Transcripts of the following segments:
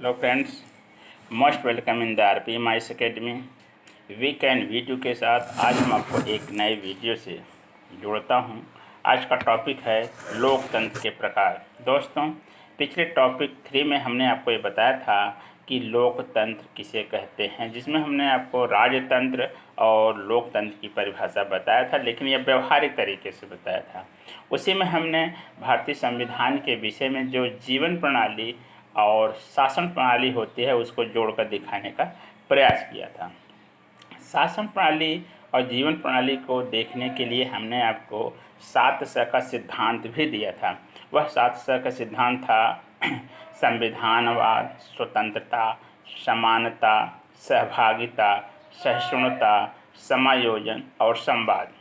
Hello friends, most welcome in the RPMIS academy. Weekend video के साथ आज हम आपको एक नए वीडियो से जोड़ता हूं। आज का टॉपिक है लोकतंत्र के प्रकार। दोस्तों, पिछले टॉपिक 3 में हमने आपको ये बताया था कि लोकतंत्र किसे कहते हैं, जिसमें हमने आपको राजतंत्र और लोकतंत्र की परिभाषा बताया था, लेकिन यह व्यवहारिक तरीके से बताया था। उसी में हमने भारतीय संविधान के विषय में जो जीवन प्रणाली और शासन प्रणाली होती है उसको जोड़कर दिखाने का प्रयास किया था। शासन प्रणाली और जीवन प्रणाली को देखने के लिए हमने आपको 7 का सिद्धांत भी दिया था। वह 7 का सिद्धांत था संविधानवाद, स्वतंत्रता, समानता, सहभागिता, सहिष्णुता, समायोजन और संवाद।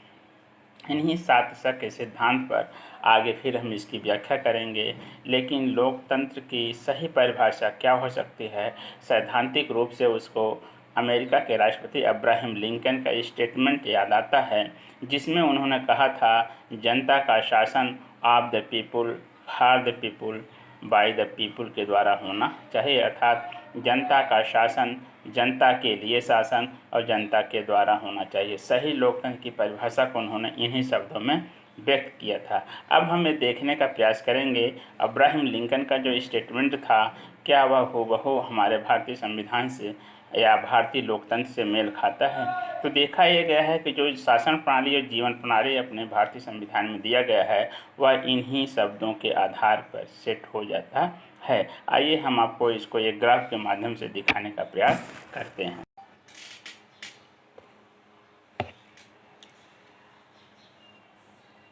इन्हीं 7 के सिद्धांत पर आगे फिर हम इसकी व्याख्या करेंगे। लेकिन लोकतंत्र की सही परिभाषा क्या हो सकती है, सैद्धांतिक रूप से उसको अमेरिका के राष्ट्रपति अब्राहम लिंकन का स्टेटमेंट याद आता है, जिसमें उन्होंने कहा था, जनता का शासन of the people, for the people, by the people के द्वारा होना चाहिए। अर्थात जनता का शासन जनता के लिए शासन और जनता के द्वारा होना चाहिए। सही लोकतंत्र की परिभाषा को उन्होंने इन्हीं शब्दों में व्यक्त किया था। अब हम ये देखने का प्रयास करेंगे अब्राहम लिंकन का जो स्टेटमेंट था, क्या वह हूबहू हमारे भारतीय संविधान से या भारतीय लोकतंत्र से मेल खाता है। तो देखा यह गया है कि जो शासन प्रणाली और जीवन प्रणाली अपने भारतीय संविधान में दिया गया है वह इन्हीं शब्दों के आधार पर सेट हो जाता है। आइए हम आपको इसको एक ग्राफ के माध्यम से दिखाने का प्रयास करते हैं।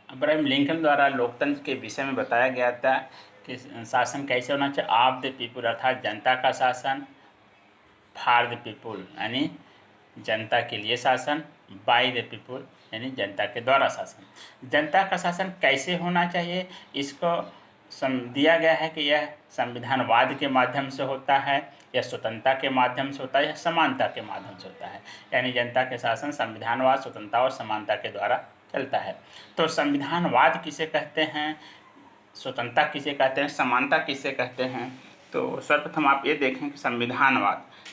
अब्राहम लिंकन द्वारा लोकतंत्र के विषय में बताया गया था कि शासन कैसे होना चाहिए। ऑफ द पीपुल अर्थात जनता का शासन, फॉर द पीपुल यानी जनता के लिए शासन, बाय द पीपुल यानी जनता के द्वारा शासन। जनता का शासन कैसे होना चाहिए, इसको दिया गया है कि यह संविधानवाद के माध्यम से होता है, या स्वतंत्रता के माध्यम से होता है, या समानता के माध्यम से होता है। यानी जनता के शासन संविधानवाद, स्वतंत्रता और समानता के द्वारा चलता है। तो संविधानवाद किसे कहते हैं, स्वतंत्रता किसे कहते हैं, समानता किसे कहते हैं। तो सर्वप्रथम आप ये देखें कि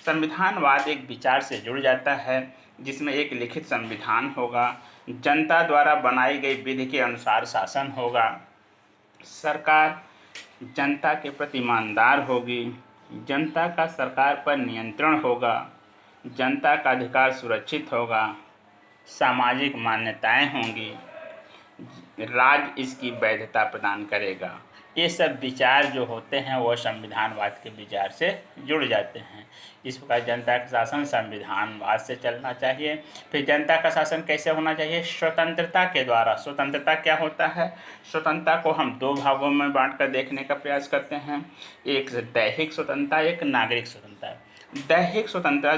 संविधानवाद एक विचार से जुड़ जाता है जिसमें एक लिखित संविधान होगा, जनता द्वारा बनाई गई विधि के अनुसार शासन होगा, सरकार जनता के प्रति ईमानदार होगी, जनता का सरकार पर नियंत्रण होगा, जनता का अधिकार सुरक्षित होगा, सामाजिक मान्यताएं होंगी, राज्य इसकी वैधता प्रदान करेगा। ये सब विचार जो होते हैं वो संविधानवाद के विचार से जुड़ जाते हैं। इस प्रकार जनता का शासन संविधानवाद से चलना चाहिए। फिर जनता का शासन कैसे होना चाहिए, स्वतंत्रता के द्वारा। स्वतंत्रता क्या होता है, स्वतंत्रता को हम 2 भागों में बांट कर देखने का प्रयास करते हैं, एक दैहिक स्वतंत्रता, एक नागरिक स्वतंत्रता। दैहिक स्वतंत्रता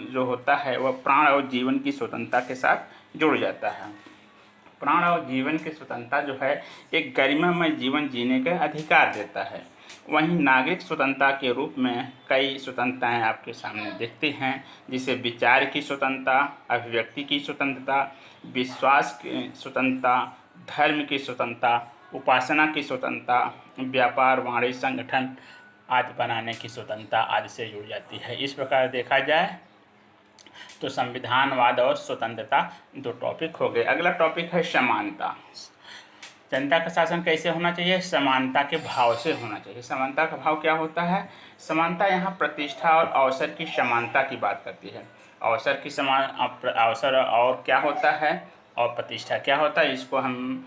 जो होता है वह प्राण और जीवन की स्वतंत्रता के साथ जुड़ जाता है। प्राण और जीवन की स्वतंत्रता जो है एक गरिमामय जीवन जीने का अधिकार देता है। वहीं नागरिक स्वतंत्रता के रूप में कई स्वतंत्रताएं आपके सामने दिखती हैं, जिसे विचार की स्वतंत्रता, अभिव्यक्ति की स्वतंत्रता, विश्वास की स्वतंत्रता, धर्म की स्वतंत्रता, उपासना की स्वतंत्रता, व्यापार, वाणिज्य, संगठन आदि बनाने की स्वतंत्रता आदि से जुड़ जाती है। इस प्रकार देखा जाए तो संविधानवाद और स्वतंत्रता 2 टॉपिक हो गए। अगला टॉपिक है समानता। जनता का शासन कैसे होना चाहिए, समानता के भाव से होना चाहिए। समानता का भाव क्या होता है, समानता यहाँ प्रतिष्ठा और अवसर की समानता की बात करती है। अवसर की समान अवसर और क्या होता है और प्रतिष्ठा क्या होता है, इसको हम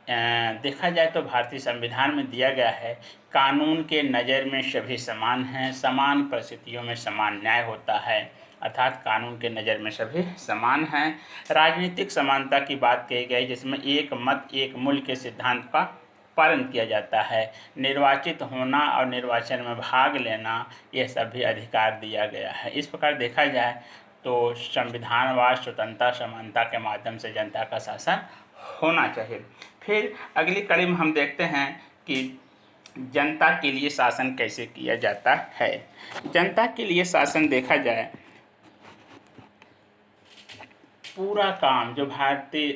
देखा जाए तो भारतीय संविधान में दिया गया है, कानून के नज़र में सभी समान हैं, समान परिस्थितियों में समान न्याय होता है। अर्थात कानून के नज़र में सभी समान हैं। राजनीतिक समानता की बात कही गई, जिसमें एक मत एक मूल्य के सिद्धांत का पालन किया जाता है। निर्वाचित होना और निर्वाचन में भाग लेना ये सभी अधिकार दिया गया है। इस प्रकार देखा जाए तो संविधानवाद, स्वतंत्रता, समानता के माध्यम से जनता का शासन होना चाहिए। फिर अगली कड़ी में हम देखते हैं कि जनता के लिए शासन कैसे किया जाता है। जनता के लिए शासन देखा जाए, पूरा काम जो भारतीय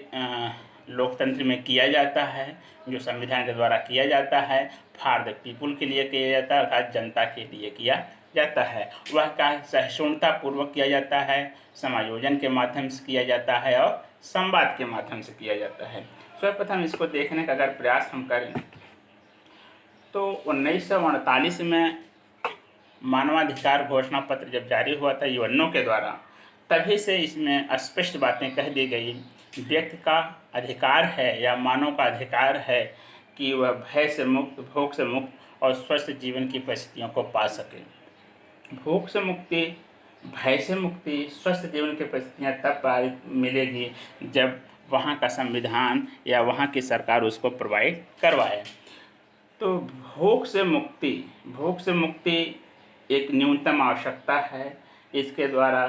लोकतंत्र में किया जाता है, जो संविधान के द्वारा किया जाता है, फॉर द पीपुल के लिए किया जाता है, अर्थात जनता के लिए किया जाता है वह कार्य सहिष्णुतापूर्वक किया जाता है, समायोजन के माध्यम से किया जाता है और संवाद के माध्यम से किया जाता है। सर्वप्रथम इसको देखने का अगर प्रयास हम करें तो 1948 में मानवाधिकार घोषणा पत्र जब जारी हुआ था यूएनओ के द्वारा, तभी से इसमें स्पष्ट बातें कह दी गई। व्यक्ति का अधिकार है या मानव का अधिकार है कि वह भय से मुक्त, भोग से मुक्त और स्वस्थ जीवन की परिस्थितियों को पा सके। भोग से मुक्ति, भय से मुक्ति, स्वस्थ जीवन की परिस्थितियाँ तब मिलेगी जब वहाँ का संविधान या वहाँ की सरकार उसको प्रोवाइड करवाए। तो भोग से मुक्ति एक न्यूनतम आवश्यकता है। इसके द्वारा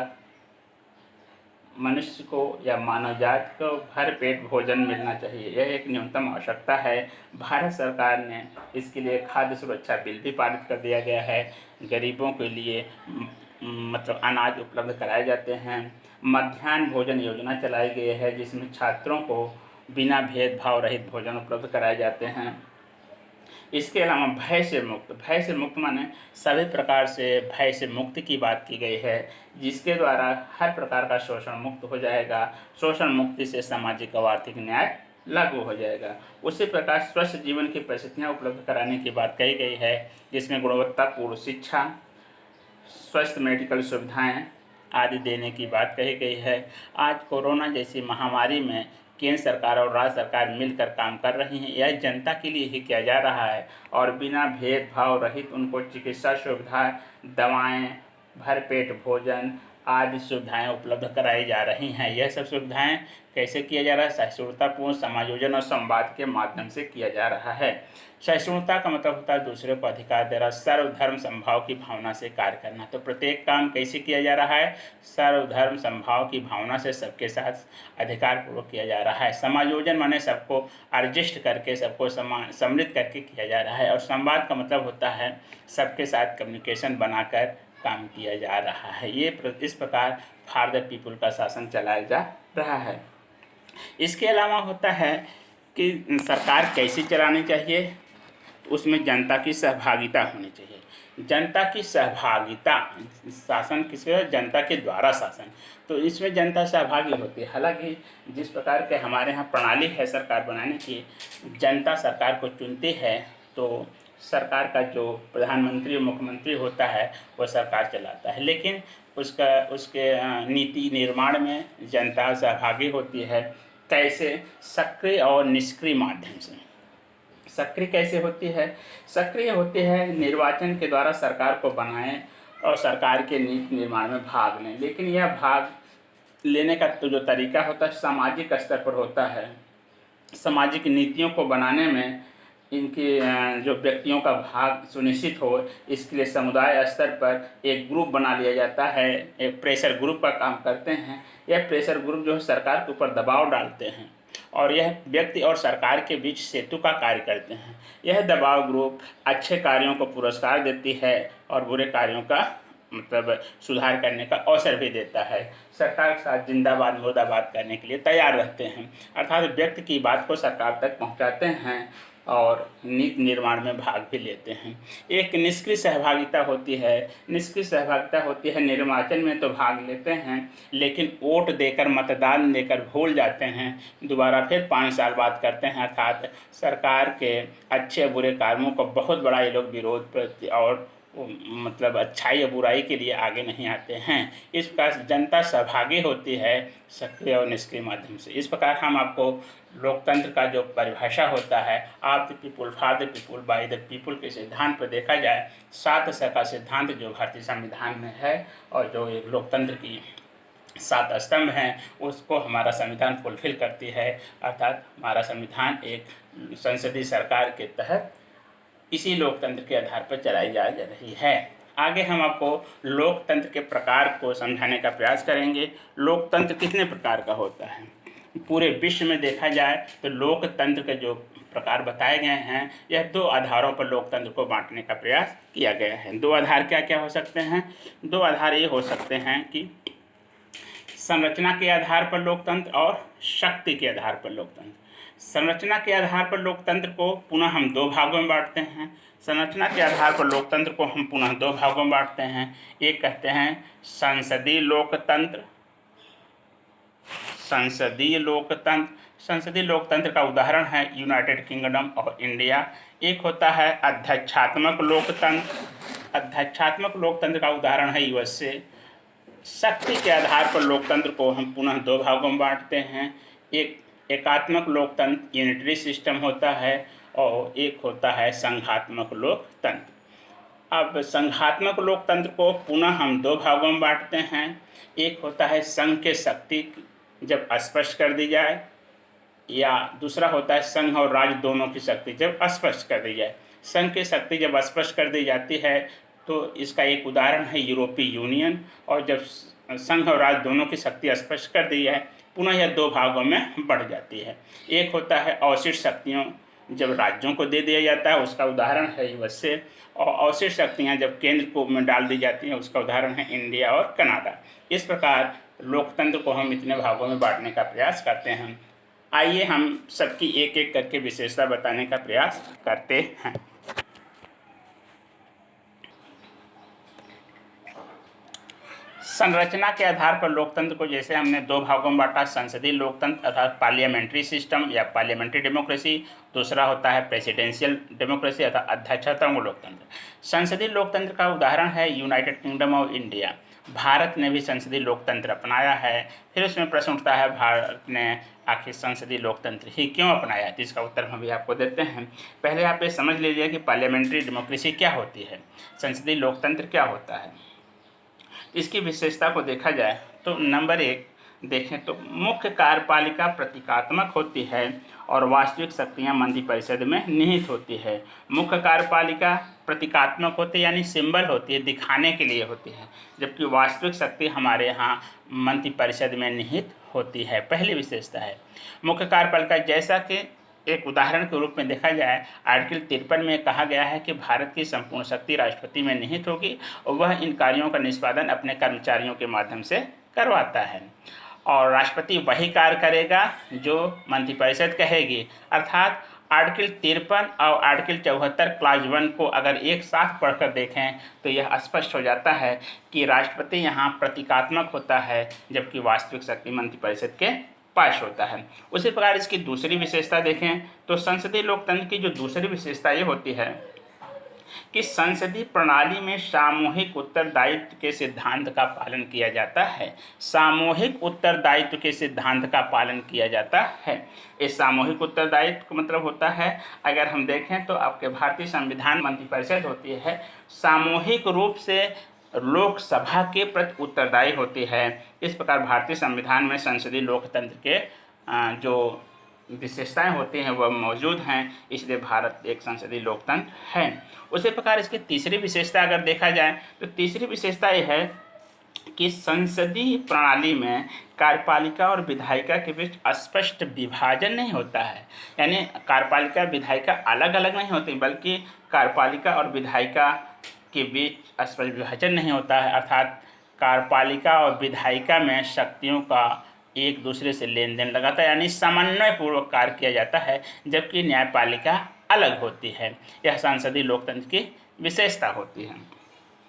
मनुष्य को या मानव जाति को भर पेट भोजन मिलना चाहिए, यह एक न्यूनतम आवश्यकता है। भारत सरकार ने इसके लिए खाद्य सुरक्षा बिल भी पारित कर दिया गया है। गरीबों के लिए मतलब अनाज उपलब्ध कराए जाते हैं। मध्याह्न भोजन योजना चलाई गई है जिसमें छात्रों को बिना भेदभाव रहित भोजन उपलब्ध कराए जाते हैं। इसके अलावा भय से मुक्त माने सभी प्रकार से भय से मुक्ति की बात की गई है, जिसके द्वारा हर प्रकार का शोषण मुक्त हो जाएगा। शोषण मुक्ति से सामाजिक और आर्थिक न्याय लागू हो जाएगा। उसी प्रकार स्वस्थ जीवन की परिस्थितियाँ उपलब्ध कराने की बात कही गई है, जिसमें गुणवत्तापूर्ण शिक्षा, स्वस्थ मेडिकल सुविधाएं आदि देने की बात कही गई है। आज कोरोना जैसी महामारी में केंद्र सरकार और राज्य सरकार मिलकर काम कर रही हैं। यह जनता के लिए ही किया जा रहा है और बिना भेदभाव रहित उनको चिकित्सा सुविधा, दवाएं, भरपेट भोजन आदि सुविधाएं उपलब्ध कराई जा रही हैं। यह सब सुविधाएं कैसे किया जा रहा है? सहिष्णुतापूर्ण समायोजन और संवाद के माध्यम से किया जा रहा है। सहिष्णुता का मतलब होता है दूसरे को अधिकार दे रहा, सर्वधर्म समभाव की भावना से कार्य करना। तो प्रत्येक काम कैसे किया जा रहा है? सर्वधर्म समभाव की भावना से सबके साथ अधिकारपूर्वक किया जा रहा है। समायोजन माने सबको एडजस्ट करके, सबको सम्मिलित करके किया जा रहा है। और संवाद का मतलब होता है सबके साथ कम्युनिकेशन बनाकर काम किया जा रहा है। इस प्रकार फॉर द पीपुल का शासन चलाया जा रहा है। इसके अलावा होता है कि सरकार कैसी चलानी चाहिए, उसमें जनता की सहभागिता होनी चाहिए। जनता की सहभागिता, शासन किसके? जनता के द्वारा शासन। तो इसमें जनता सहभागी होती है। हालांकि जिस प्रकार के हमारे यहाँ प्रणाली है सरकार बनाने की, जनता सरकार को चुनती है, तो सरकार का जो प्रधानमंत्री और मुख्यमंत्री होता है वो सरकार चलाता है, लेकिन उसके नीति निर्माण में जनता सहभागी होती है। कैसे? सक्रिय और निष्क्रिय माध्यम से। सक्रिय कैसे होती है? सक्रिय होती है निर्वाचन के द्वारा सरकार को बनाएं और सरकार के नीति निर्माण में भाग लें, लेकिन यह भाग लेने का तो जो तरीका होता है सामाजिक स्तर पर होता है। सामाजिक नीतियों को बनाने में इनके जो व्यक्तियों का भाग सुनिश्चित हो, इसके लिए समुदाय स्तर पर एक ग्रुप बना लिया जाता है, एक प्रेशर ग्रुप का काम करते हैं। यह प्रेशर ग्रुप जो है सरकार के ऊपर दबाव डालते हैं और यह व्यक्ति और सरकार के बीच सेतु का कार्य करते हैं। यह दबाव ग्रुप अच्छे कार्यों को पुरस्कार देती है और बुरे कार्यों का मतलब सुधार करने का अवसर भी देता है। सरकार के साथ जिंदाबाद मुर्दाबाद करने के लिए तैयार रहते हैं, अर्थात व्यक्ति की बात को सरकार तक पहुंचाते हैं और नीति निर्माण में भाग भी लेते हैं। एक निष्क्रिय सहभागिता होती है। निष्क्रिय सहभागिता होती है निर्वाचन में तो भाग लेते हैं, लेकिन वोट देकर, मतदान देकर भूल जाते हैं, दोबारा फिर 5 साल बाद करते हैं। अर्थात सरकार के अच्छे बुरे कार्यों को बहुत बड़ा ये लोग विरोध और मतलब अच्छाई या बुराई के लिए आगे नहीं आते हैं। इस प्रकार जनता सहभागी होती है सक्रिय और निष्क्रिय माध्यम से। इस प्रकार हम आपको लोकतंत्र का जो परिभाषा होता है, of the people, for the people, by the people के सिद्धांत पर देखा जाए, 7 का सिद्धांत जो भारतीय संविधान में है और जो एक लोकतंत्र की 7 स्तंभ हैं, उसको हमारा संविधान फुलफिल करती है। अर्थात हमारा संविधान एक संसदीय सरकार के तहत इसी लोकतंत्र के आधार पर चलाई जा रही है। आगे हम आपको लोकतंत्र के प्रकार को समझाने का प्रयास करेंगे। लोकतंत्र कितने प्रकार का होता है? पूरे विश्व में देखा जाए तो लोकतंत्र के जो प्रकार बताए गए हैं, यह 2 आधारों पर लोकतंत्र को बांटने का प्रयास किया गया है। 2 आधार क्या क्या हो सकते हैं? 2 आधार ये हो सकते हैं कि संरचना के आधार पर लोकतंत्र और शक्ति के आधार पर लोकतंत्र। संरचना के आधार पर लोकतंत्र को पुनः हम 2 भागों में बांटते हैं। संरचना के आधार पर लोकतंत्र को हम पुनः दो भागों में बांटते हैं। एक कहते हैं संसदीय लोकतंत्र। संसदीय लोकतंत्र, संसदीय लोकतंत्र का उदाहरण है यूनाइटेड किंगडम और इंडिया। एक होता है अध्यक्षात्मक लोकतंत्र। अध्यक्षात्मक लोकतंत्र का उदाहरण है यूएसए। शक्ति के आधार पर लोकतंत्र को हम पुनः दो भागों में बांटते हैं। एक एकात्मक लोकतंत्र यूनिटरी सिस्टम होता है और एक होता है संघात्मक लोकतंत्र। अब संघात्मक लोकतंत्र को पुनः हम दो भागों में बांटते हैं। एक होता है संघ के शक्ति जब स्पष्ट कर दी जाए, या दूसरा होता है संघ और राज्य दोनों की शक्ति जब स्पष्ट कर दी जाए। संघ की शक्ति जब स्पष्ट कर दी जाती है तो इसका एक उदाहरण है यूरोपीय यूनियन। और जब संघ और राज्य दोनों की शक्ति स्पष्ट कर दी जाए पुनः यह दो भागों में बढ़ जाती है। एक होता है अवशिष्ट शक्तियों जब राज्यों को दे दिया जाता है, उसका उदाहरण है यूएसए। और अवशिष्ट शक्तियाँ जब केंद्र को में डाल दी जाती हैं, उसका उदाहरण है इंडिया और कनाडा। इस प्रकार लोकतंत्र को हम इतने भागों में बांटने का प्रयास करते हैं। आइए हम सबकी एक एक करके विशेषता बताने का प्रयास करते हैं। संरचना के आधार पर लोकतंत्र को जैसे हमने दो भागों में बांटा, संसदीय लोकतंत्र अर्थात पार्लियामेंट्री सिस्टम या पार्लियामेंट्री डेमोक्रेसी, दूसरा होता है प्रेसिडेंशियल डेमोक्रेसी अर्थात अध्यक्षतात्मक लोकतंत्र। संसदीय लोकतंत्र का उदाहरण है United kingdom of India. Bharat ने भी संसदीय लोकतंत्र अपनाया है। फिर उसमें प्रश्न उठता है भारत ने आखिर संसदीय लोकतंत्र ही क्यों अपनाया, तो इसका उत्तर हम भी आपको देते हैं। पहले आप ये समझ लीजिए कि पार्लियामेंट्री डेमोक्रेसी क्या होती है, संसदीय लोकतंत्र क्या होता है। इसकी विशेषता को देखा जाए तो नंबर एक देखें तो मुख्य कार्यपालिका प्रतीकात्मक होती है और वास्तविक शक्तियां मंत्रिपरिषद में निहित होती है। मुख्य कार्यपालिका प्रतीकात्मक होती है यानी सिंबल होती है, दिखाने के लिए होती है, जबकि वास्तविक शक्ति हमारे यहाँ मंत्रिपरिषद में निहित होती है। पहली विशेषता है मुख्य कार्यपालिका। जैसा कि एक उदाहरण के रूप में देखा जाए, आर्टिकल 53 में कहा गया है कि भारत की संपूर्ण शक्ति राष्ट्रपति में निहित होगी और वह इन कार्यों का निष्पादन अपने कर्मचारियों के माध्यम से करवाता है और राष्ट्रपति वही कार्य करेगा जो मंत्रिपरिषद कहेगी। अर्थात आर्टिकल 53 और आर्टिकल 74 क्लास 1 को अगर एक साथ पढ़कर देखें तो यह स्पष्ट हो जाता है कि राष्ट्रपति यहाँ प्रतीकात्मक होता है जबकि वास्तविक शक्ति मंत्रिपरिषद के पास होता है। उसी प्रकार इसकी दूसरी विशेषता देखें तो संसदीय लोकतंत्र की जो दूसरी विशेषता ये होती है कि संसदीय प्रणाली में सामूहिक उत्तरदायित्व के सिद्धांत का पालन किया जाता है। सामूहिक उत्तरदायित्व के सिद्धांत का पालन किया जाता है। इस सामूहिक उत्तरदायित्व का मतलब होता है, अगर हम देखें तो आपके भारतीय संविधान मंत्रिपरिषद होती है, सामूहिक रूप से लोकसभा के प्रति उत्तरदायी होती है। इस प्रकार भारतीय संविधान में संसदीय लोकतंत्र के जो विशेषताएं होती हैं वह मौजूद हैं, इसलिए भारत एक संसदीय लोकतंत्र है। उसी प्रकार इसकी तीसरी विशेषता अगर देखा जाए तो तीसरी विशेषता यह है कि संसदीय प्रणाली में कार्यपालिका और विधायिका के बीच स्पष्ट विभाजन नहीं होता है। यानी कार्यपालिका विधायिका अलग अलग नहीं होती, बल्कि कार्यपालिका और विधायिका के बीच स्पष्ट विभाजन नहीं होता है। अर्थात कार्यपालिका और विधायिका में शक्तियों का एक दूसरे से लेन देन लगाता है, यानी समन्वय पूर्वक कार्य किया जाता है, जबकि न्यायपालिका अलग होती है। यह संसदीय लोकतंत्र की विशेषता होती है।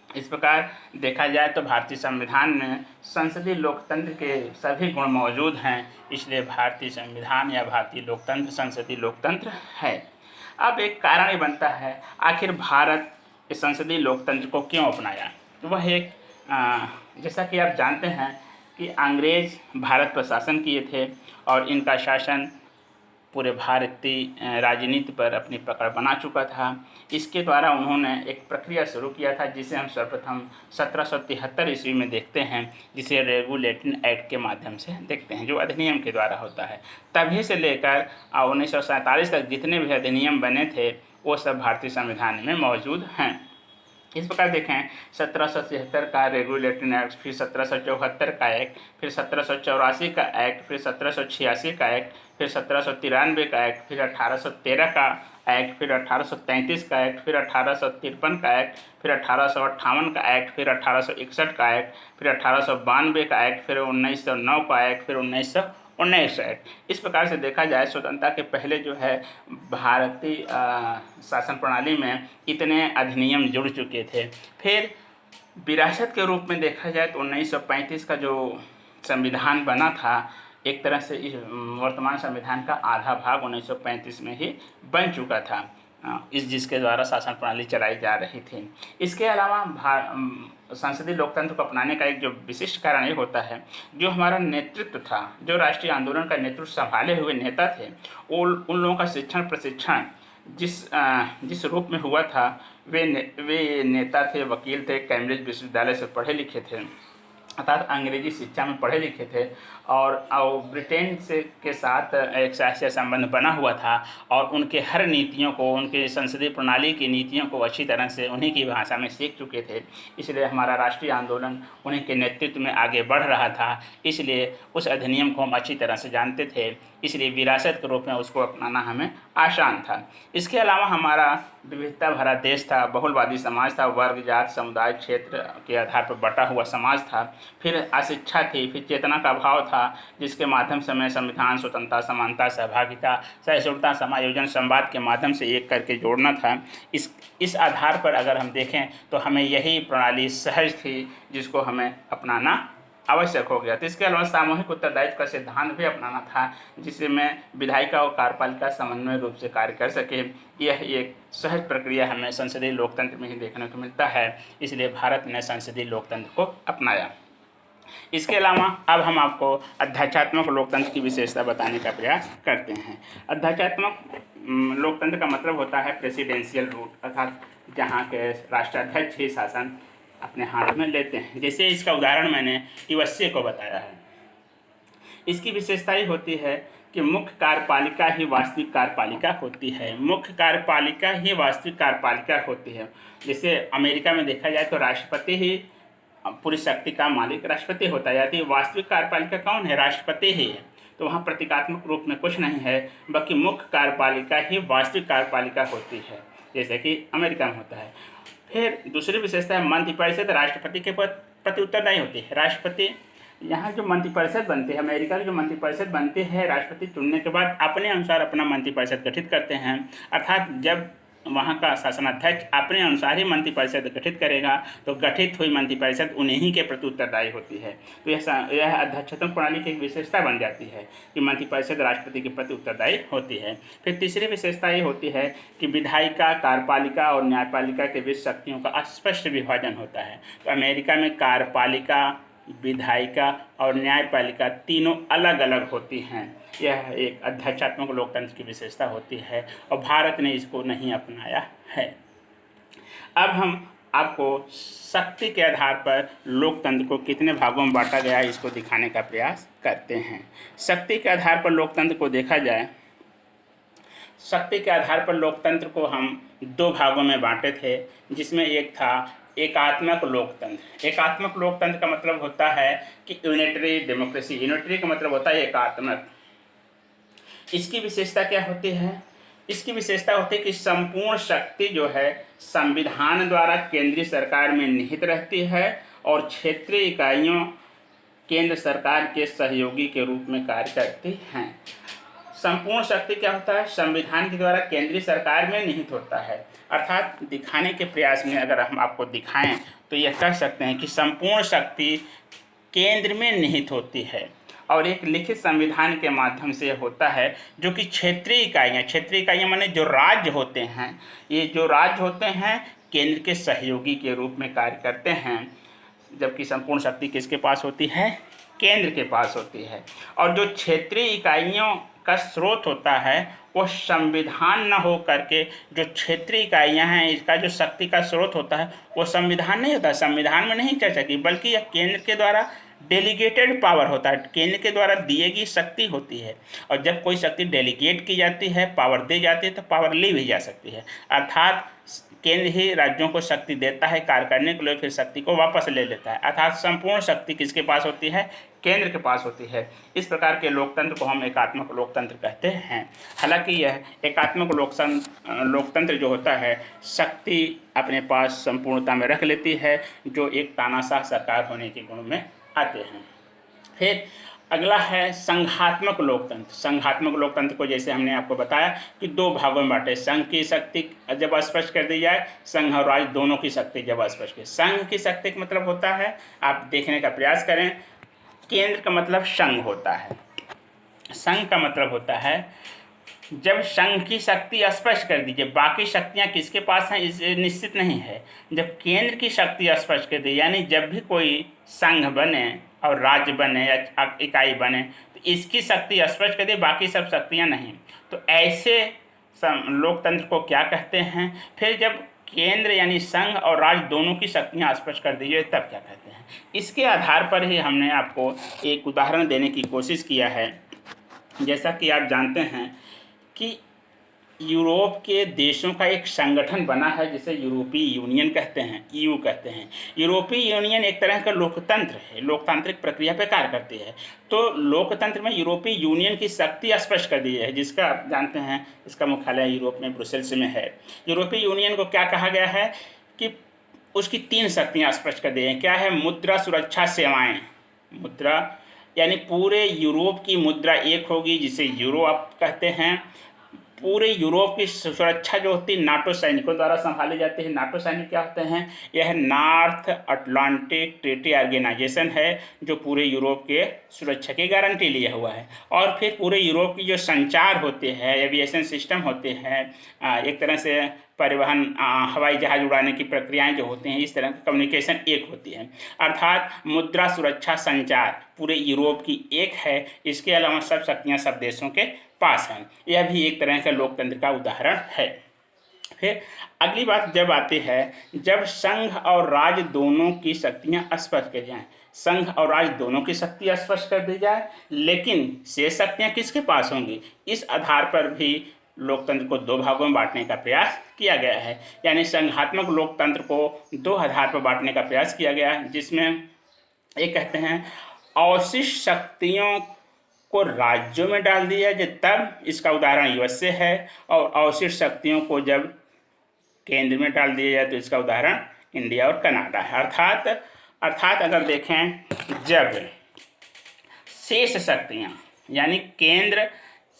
इस प्रकार देखा जाए तो भारतीय संविधान में संसदीय लोकतंत्र के सभी गुण मौजूद हैं, इसलिए भारतीय संविधान या भारतीय लोकतंत्र संसदीय लोकतंत्र है। अब एक कारण ये बनता है आखिर भारत इस संसदीय लोकतंत्र को क्यों अपनाया। तो वह एक जैसा कि आप जानते हैं कि अंग्रेज भारत पर शासन किए थे और इनका शासन पूरे भारतीय राजनीति पर अपनी पकड़ बना चुका था। इसके द्वारा उन्होंने एक प्रक्रिया शुरू किया था जिसे हम सर्वप्रथम 1773 ईस्वी में देखते हैं, जिसे रेगुलेटिंग एक्ट के माध्यम से देखते हैं, जो अधिनियम के द्वारा होता है। तभी से लेकर 1947 तक जितने भी अधिनियम बने थे वो सब भारतीय संविधान में मौजूद हैं। इस प्रकार देखें 1776 का रेगुलेटिंग एक्ट, फिर 1774 का एक्ट, फिर 1784 का एक्ट, फिर 1786 का एक्ट, फिर 1793 का एक्ट, फिर 1813 का एक्ट, फिर 1833 का एक्ट, फिर 1853 का एक्ट, फिर 1858 का एक्ट, फिर 1861 का एक्ट, फिर 1892 का एक्ट, फिर 1909 का एक्ट, फिर 19 सेट। इस प्रकार से देखा जाए स्वतंत्रता के पहले जो है भारतीय शासन प्रणाली में इतने अधिनियम जुड़ चुके थे। फिर विरासत के रूप में देखा जाए तो 1935 का जो संविधान बना था, एक तरह से इस वर्तमान संविधान का आधा भाग 1935 में ही बन चुका था, इस जिसके द्वारा शासन प्रणाली चलाई जा रही थी। इसके अलावा संसदीय लोकतंत्र को अपनाने का एक जो विशिष्ट कारण ये होता है, जो हमारा नेतृत्व था, जो राष्ट्रीय आंदोलन का नेतृत्व संभाले हुए नेता थे, उन लोगों का शिक्षण प्रशिक्षण जिस रूप में हुआ था, वे नेता थे, वकील थे, कैम्ब्रिज विश्वविद्यालय से पढ़े लिखे थे, अर्थात अंग्रेजी शिक्षा में पढ़े लिखे थे, और ब्रिटेन के साथ एक शास्त्रीय संबंध बना हुआ था, और उनके हर नीतियों को, उनके संसदीय प्रणाली की नीतियों को अच्छी तरह से उन्हीं की भाषा में सीख चुके थे। इसलिए हमारा राष्ट्रीय आंदोलन उन्हीं के नेतृत्व में आगे बढ़ रहा था। इसलिए उस अधिनियम को हम अच्छी तरह से जानते थे, इसलिए विरासत के रूप में उसको अपनाना हमें आसान था। इसके अलावा हमारा विविधता भरा देश था, बहुलवादी समाज था, वर्ग, जात, समुदाय, क्षेत्र के आधार पर बटा हुआ समाज था। फिर अशिक्षा थी, फिर चेतना का अभाव था, जिसके माध्यम से हमें संविधान, स्वतंत्रता, समानता, सहभागिता, सहिष्णुता, समायोजन, संवाद के माध्यम से एक करके जोड़ना था। इस आधार पर अगर हम देखें तो हमें यही प्रणाली सहज थी, जिसको हमें अपनाना आवश्यक हो गया। तो इसके अलावा सामूहिक उत्तरदायित्व का सिद्धांत भी अपनाना था, जिसमें विधायिका और कार्यपालिका समन्वय रूप से कार्य कर सके। यह एक सहज प्रक्रिया हमें संसदीय लोकतंत्र में ही देखने को मिलता है, इसलिए भारत ने संसदीय लोकतंत्र को अपनाया। इसके अलावा अब हम आपको अध्यक्षात्मक लोकतंत्र की विशेषता बताने का प्रयास करते हैं। अध्यक्षात्मक लोकतंत्र का मतलब होता है प्रेसिडेंशियल रूल, अर्थात जहाँ के राष्ट्राध्यक्ष ही शासन अपने हाथ में लेते हैं। जैसे इसका उदाहरण मैंने यूएसए को बताया है। इसकी विशेषता ये होती है कि मुख्य कार्यपालिका ही वास्तविक कार्यपालिका होती है। मुख्य कार्यपालिका ही वास्तविक कार्यपालिका होती है। जैसे अमेरिका में देखा जाए तो राष्ट्रपति ही पूरी शक्ति का मालिक राष्ट्रपति होता है, यानी वास्तविक कार्यपालिका कौन है? राष्ट्रपति ही है। तो वहाँ प्रतीकात्मक रूप में कुछ नहीं है, बल्कि मुख्य कार्यपालिका ही वास्तविक कार्यपालिका होती है, जैसे कि अमेरिका में होता है। फिर दूसरी विशेषता है मंत्रिपरिषद राष्ट्रपति के प्रति उत्तरदायी होती है। राष्ट्रपति यहाँ जो मंत्रिपरिषद बनते हैं, अमेरिका की जो मंत्रिपरिषद बनते हैं, राष्ट्रपति चुनने के बाद अपने अनुसार अपना मंत्रिपरिषद गठित करते हैं, अर्थात जब वहाँ का शासनाध्यक्ष अपने अनुसार ही मंत्रिपरिषद गठित करेगा, तो गठित हुई मंत्रिपरिषद उन्हीं के प्रति उत्तरदायी होती है। तो यह अध्यक्षात्मक प्रणाली की एक विशेषता बन जाती है कि मंत्रिपरिषद राष्ट्रपति के प्रति उत्तरदायी होती है। फिर तीसरी विशेषता ये होती है कि विधायिका, कार्यपालिका और न्यायपालिका के बीच शक्तियों का स्पष्ट विभाजन होता है। तो अमेरिका में कार्यपालिका, विधायिका और न्यायपालिका तीनों अलग अलग होती हैं। यह एक अध्यक्षात्मक लोकतंत्र की विशेषता होती है, और भारत ने इसको नहीं अपनाया है। अब हम आपको शक्ति के आधार पर लोकतंत्र को कितने भागों में बांटा गया है, इसको दिखाने का प्रयास करते हैं। शक्ति के आधार पर लोकतंत्र को देखा जाए, शक्ति के आधार पर लोकतंत्र को हम दो भागों में बांटे थे, जिसमें एक था एकात्मक लोकतंत्र। एकात्मक लोकतंत्र का मतलब होता है कि यूनिटरी डेमोक्रेसी। यूनिटरी का मतलब होता है एकात्मक। इसकी विशेषता क्या होती है? इसकी विशेषता होती है कि संपूर्ण शक्ति जो है संविधान द्वारा केंद्रीय सरकार में निहित रहती है, और क्षेत्रीय इकाइयों केंद्र सरकार के सहयोगी के रूप में कार्य करती हैं। संपूर्ण शक्ति क्या होता है? संविधान के द्वारा केंद्रीय सरकार में निहित होता है। अर्थात दिखाने के प्रयास में अगर हम आपको दिखाएं तो यह कह सकते हैं कि संपूर्ण शक्ति केंद्र में निहित होती है, और एक लिखित संविधान के माध्यम से होता है, जो कि क्षेत्रीय इकाइयाँ माने जो राज्य होते हैं, ये जो राज्य होते हैं केंद्र के सहयोगी के रूप में कार्य करते हैं, जबकि संपूर्ण शक्ति किसके पास होती है? केंद्र के पास होती है। और जो क्षेत्रीय इकाइयों का स्रोत होता है वो संविधान न हो करके, जो क्षेत्रीय इकाइयाँ हैं इसका जो शक्ति का स्रोत होता है वो संविधान नहीं होता, संविधान में नहीं चर्चा की, बल्कि यह केंद्र के द्वारा डेलीगेटेड पावर होता है, केंद्र के द्वारा दिए गई शक्ति होती है। और जब कोई शक्ति डेलीगेट की जाती है, पावर दी जाती है, तो पावर ली भी जा सकती है। अर्थात केंद्र ही राज्यों को शक्ति देता है कार्य करने के लिए, फिर शक्ति को वापस ले लेता है। अर्थात संपूर्ण शक्ति किसके पास होती है? केंद्र के पास होती है। इस प्रकार के लोकतंत्र को हम एकात्मक लोकतंत्र कहते हैं। हालांकि यह एकात्मक लोकतंत्र जो होता है शक्ति अपने पास संपूर्णता में रख लेती है, जो एक तानाशाह सरकार होने के गुण में आते हैं। फिर अगला है संघात्मक लोकतंत्र। संघात्मक लोकतंत्र को जैसे हमने आपको बताया कि दो भागों में बांटे। संघ की शक्ति जब स्पष्ट कर दी जाए, संघ और राज्य दोनों की शक्ति जब स्पष्ट की। संघ की शक्ति का मतलब होता है, आप देखने का प्रयास करें, केंद्र का मतलब संघ होता है। संघ का मतलब होता है जब संघ की शक्ति स्पष्ट कर दीजिए, बाकी शक्तियां किसके पास हैं इस निश्चित नहीं है। जब केंद्र की शक्ति स्पष्ट कर दी, यानी जब भी कोई संघ बने और राज्य बने या इकाई बने तो इसकी शक्ति स्पष्ट कर दी, बाकी सब शक्तियां नहीं, तो ऐसे लोकतंत्र को क्या कहते हैं। फिर जब केंद्र यानी संघ और राज्य दोनों की शक्तियां स्पष्ट कर दीजिए तब क्या कहते हैं। इसके आधार पर ही हमने आपको एक उदाहरण देने की कोशिश किया है। जैसा कि आप जानते हैं कि यूरोप के देशों का एक संगठन बना है जिसे यूरोपीय यूनियन कहते हैं, ईयू कहते हैं। यूरोपीय यूनियन एक तरह का लोकतंत्र है, लोकतांत्रिक प्रक्रिया पर कार्य करती है। तो लोकतंत्र में यूरोपीय यूनियन की शक्ति स्पष्ट कर दी है, जिसका आप जानते हैं इसका मुख्यालय यूरोप में ब्रुसेल्स में है। यूरोपीय यूनियन को क्या कहा गया है कि उसकी 3 शक्तियाँ स्पष्ट कर दी हैं। क्या है? मुद्रा सुरक्षा सेवाएँ। मुद्रा यानी पूरे यूरोप की मुद्रा एक होगी जिसे यूरो आप कहते हैं। पूरे यूरोप की सुरक्षा जो होती है नाटो सैनिकों द्वारा संभाली जाती है। नाटो सैनिक क्या होते हैं? यह नॉर्थ अटलांटिक ट्रीटी ऑर्गेनाइजेशन है जो पूरे यूरोप के सुरक्षा की गारंटी लिए हुआ है। और फिर पूरे यूरोप की जो संचार होते हैं, एविएशन सिस्टम होते हैं, एक तरह से परिवहन, हवाई जहाज उड़ाने की प्रक्रियाएं जो होती हैं, इस तरह की कम्युनिकेशन एक होती है। अर्थात मुद्रा सुरक्षा संचार पूरे यूरोप की एक है। इसके अलावा सब शक्तियाँ सब देशों के पास हैं। यह भी एक तरह का लोकतंत्र का उदाहरण है। फिर अगली बात जब आती है, जब संघ और राज्य दोनों की शक्तियाँ स्पष्ट कर जाएं, संघ और राज्य दोनों की शक्ति स्पष्ट कर दी जाए, लेकिन शेष शक्तियाँ किसके पास होंगी, इस आधार पर भी लोकतंत्र को 2 भागों में बांटने का प्रयास किया गया है। यानी संघात्मक लोकतंत्र को 2 आधार पर बांटने का प्रयास किया गया है, जिसमें एक कहते हैं अवशिष्ट शक्तियों को राज्यों में डाल दिया जाए तब, इसका उदाहरण यूएसए है। और अवशिष्ट शक्तियों को जब केंद्र में डाल दिया जाए तो इसका उदाहरण इंडिया और कनाडा है। अर्थात अगर देखें, जब शेष शक्तियाँ यानी केंद्र,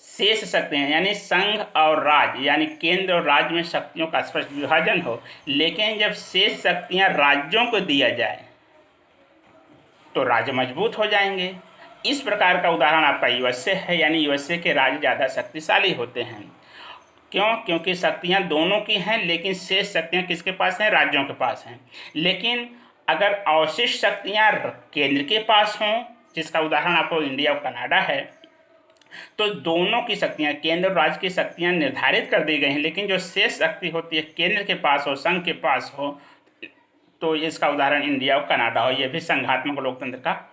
शेष शक्तियाँ यानी संघ और राज्य, यानी केंद्र और राज्य में शक्तियों का स्पष्ट विभाजन हो, लेकिन जब शेष शक्तियाँ राज्यों को दिया जाए तो राज्य मजबूत हो जाएंगे। इस प्रकार का उदाहरण आपका यूएसए है। यानी यूएसए के राज्य ज़्यादा शक्तिशाली होते हैं। क्यों? क्योंकि शक्तियाँ दोनों की हैं, लेकिन शेष शक्तियाँ किसके पास हैं? राज्यों के पास हैं। लेकिन अगर अवशिष्ट शक्तियाँ केंद्र के पास हों, जिसका उदाहरण आपको इंडिया और कनाडा है, तो दोनों की शक्तियाँ, केंद्र और राज्य की शक्तियाँ निर्धारित कर दी गई हैं, लेकिन जो शेष शक्ति होती है केंद्र के पास हो, संघ के पास हो, तो इसका उदाहरण इंडिया और कनाडा हो। यह भी संघात्मक लोकतंत्र का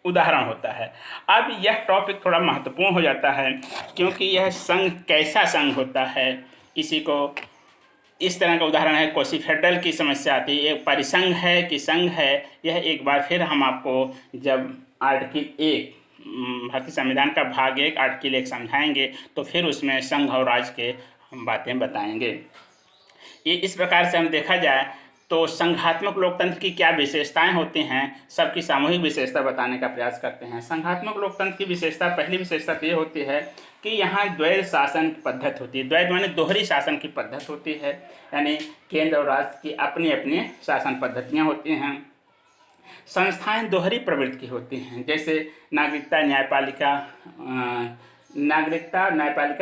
उदाहरण होता है। अब यह टॉपिक थोड़ा महत्वपूर्ण हो जाता है, क्योंकि यह संघ कैसा संघ होता है, इसी को इस तरह का उदाहरण है, कोसीफेडरल की समस्या आती है, एक परिसंघ है कि संघ है। यह एक बार फिर हम आपको जब आर्टिकल 1 भारतीय संविधान का भाग 1 आर्टिकल 1 समझाएंगे तो फिर उसमें संघ और राज्य के हम बातें बताएंगे। ये इस प्रकार से हम देखा जाए तो संघात्मक लोकतंत्र की क्या विशेषताएं होती हैं, सबकी सामूहिक विशेषता बताने का प्रयास करते हैं। संघात्मक लोकतंत्र की विशेषता, पहली विशेषता तो ये होती है कि यहाँ द्वैध शासन पद्धति होती है। द्वैध माने दोहरी शासन की पद्धति होती है, यानी केंद्र और राज्य की अपनी अपनी शासन पद्धतियाँ होती हैं। संस्थाएं दोहरी प्रवृत्ति की होती हैं, जैसे नागरिकता न्यायपालिका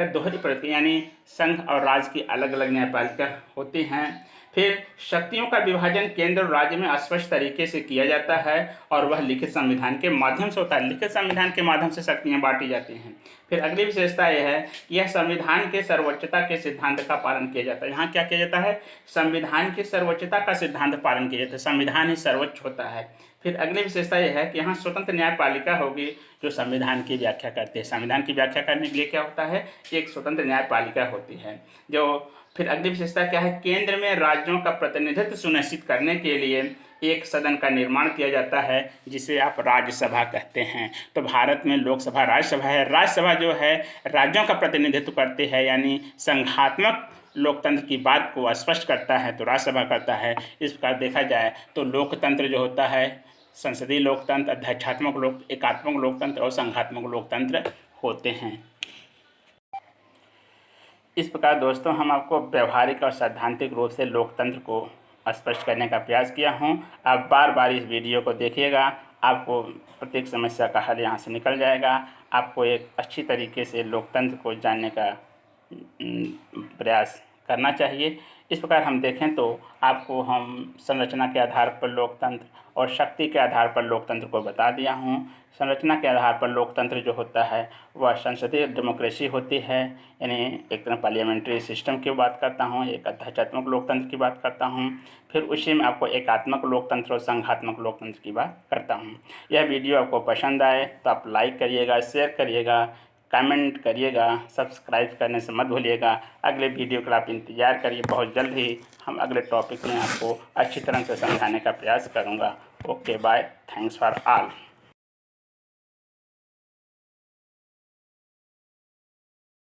दोहरी प्रवृत्ति, यानी संघ और राज्य की अलग अलग न्यायपालिका होती हैं। फिर शक्तियों का विभाजन केंद्र और राज्य में स्पष्ट तरीके से किया जाता है और वह लिखित संविधान के माध्यम से होता है। लिखित संविधान के माध्यम से शक्तियाँ बांटी जाती हैं। फिर अगली विशेषता यह है कि यह संविधान के सर्वोच्चता के सिद्धांत का पालन किया जाता है। यहाँ क्या किया जाता है? संविधान की सर्वोच्चता का सिद्धांत पालन किया जाता है। संविधान ही सर्वोच्च होता है। फिर अगली विशेषता यह है कि यहाँ स्वतंत्र न्यायपालिका होगी जो संविधान की व्याख्या करती है। संविधान की व्याख्या करने के लिए क्या होता है? एक स्वतंत्र न्यायपालिका होती है जो। फिर अगली विशेषता क्या है? केंद्र में राज्यों का प्रतिनिधित्व सुनिश्चित करने के लिए एक सदन का निर्माण किया जाता है जिसे आप राज्यसभा कहते हैं। तो भारत में लोकसभा, राज्यसभा है। राज्यसभा जो है राज्यों का प्रतिनिधित्व करती है, यानी संघात्मक लोकतंत्र की बात को स्पष्ट करता है तो राज्यसभा करता है। इस प्रकार देखा जाए तो लोकतंत्र जो होता है संसदीय लोकतंत्र, अध्यक्षात्मक एकात्मक लोकतंत्र और संघात्मक लोकतंत्र होते हैं। इस प्रकार दोस्तों हम आपको व्यवहारिक और सैद्धांतिक रूप से लोकतंत्र को स्पष्ट करने का प्रयास किया हूँ। आप बार बार इस वीडियो को देखिएगा, आपको प्रत्येक समस्या का हल यहाँ से निकल जाएगा। आपको एक अच्छी तरीके से लोकतंत्र को जानने का प्रयास करना चाहिए। इस प्रकार हम देखें तो आपको हम संरचना के आधार पर लोकतंत्र और शक्ति के आधार पर लोकतंत्र को बता दिया हूँ। संरचना के आधार पर लोकतंत्र जो होता है वह संसदीय डेमोक्रेसी होती है, यानी एक तरह पार्लियामेंट्री सिस्टम की बात करता हूँ, एक अध्यक्षात्मक लोकतंत्र की बात करता हूँ, फिर उसी में आपको एकात्मक लोकतंत्र और संघात्मक लोकतंत्र की बात करता हूँ। यह वीडियो आपको पसंद आए तो आप लाइक करिएगा, शेयर करिएगा, कमेंट करिएगा, सब्सक्राइब करने से मत भूलिएगा। अगले वीडियो का आप इंतज़ार करिए, बहुत जल्द ही हम अगले टॉपिक में आपको अच्छी तरह से समझाने का प्रयास करूँगा। Okay bye, thanks for all.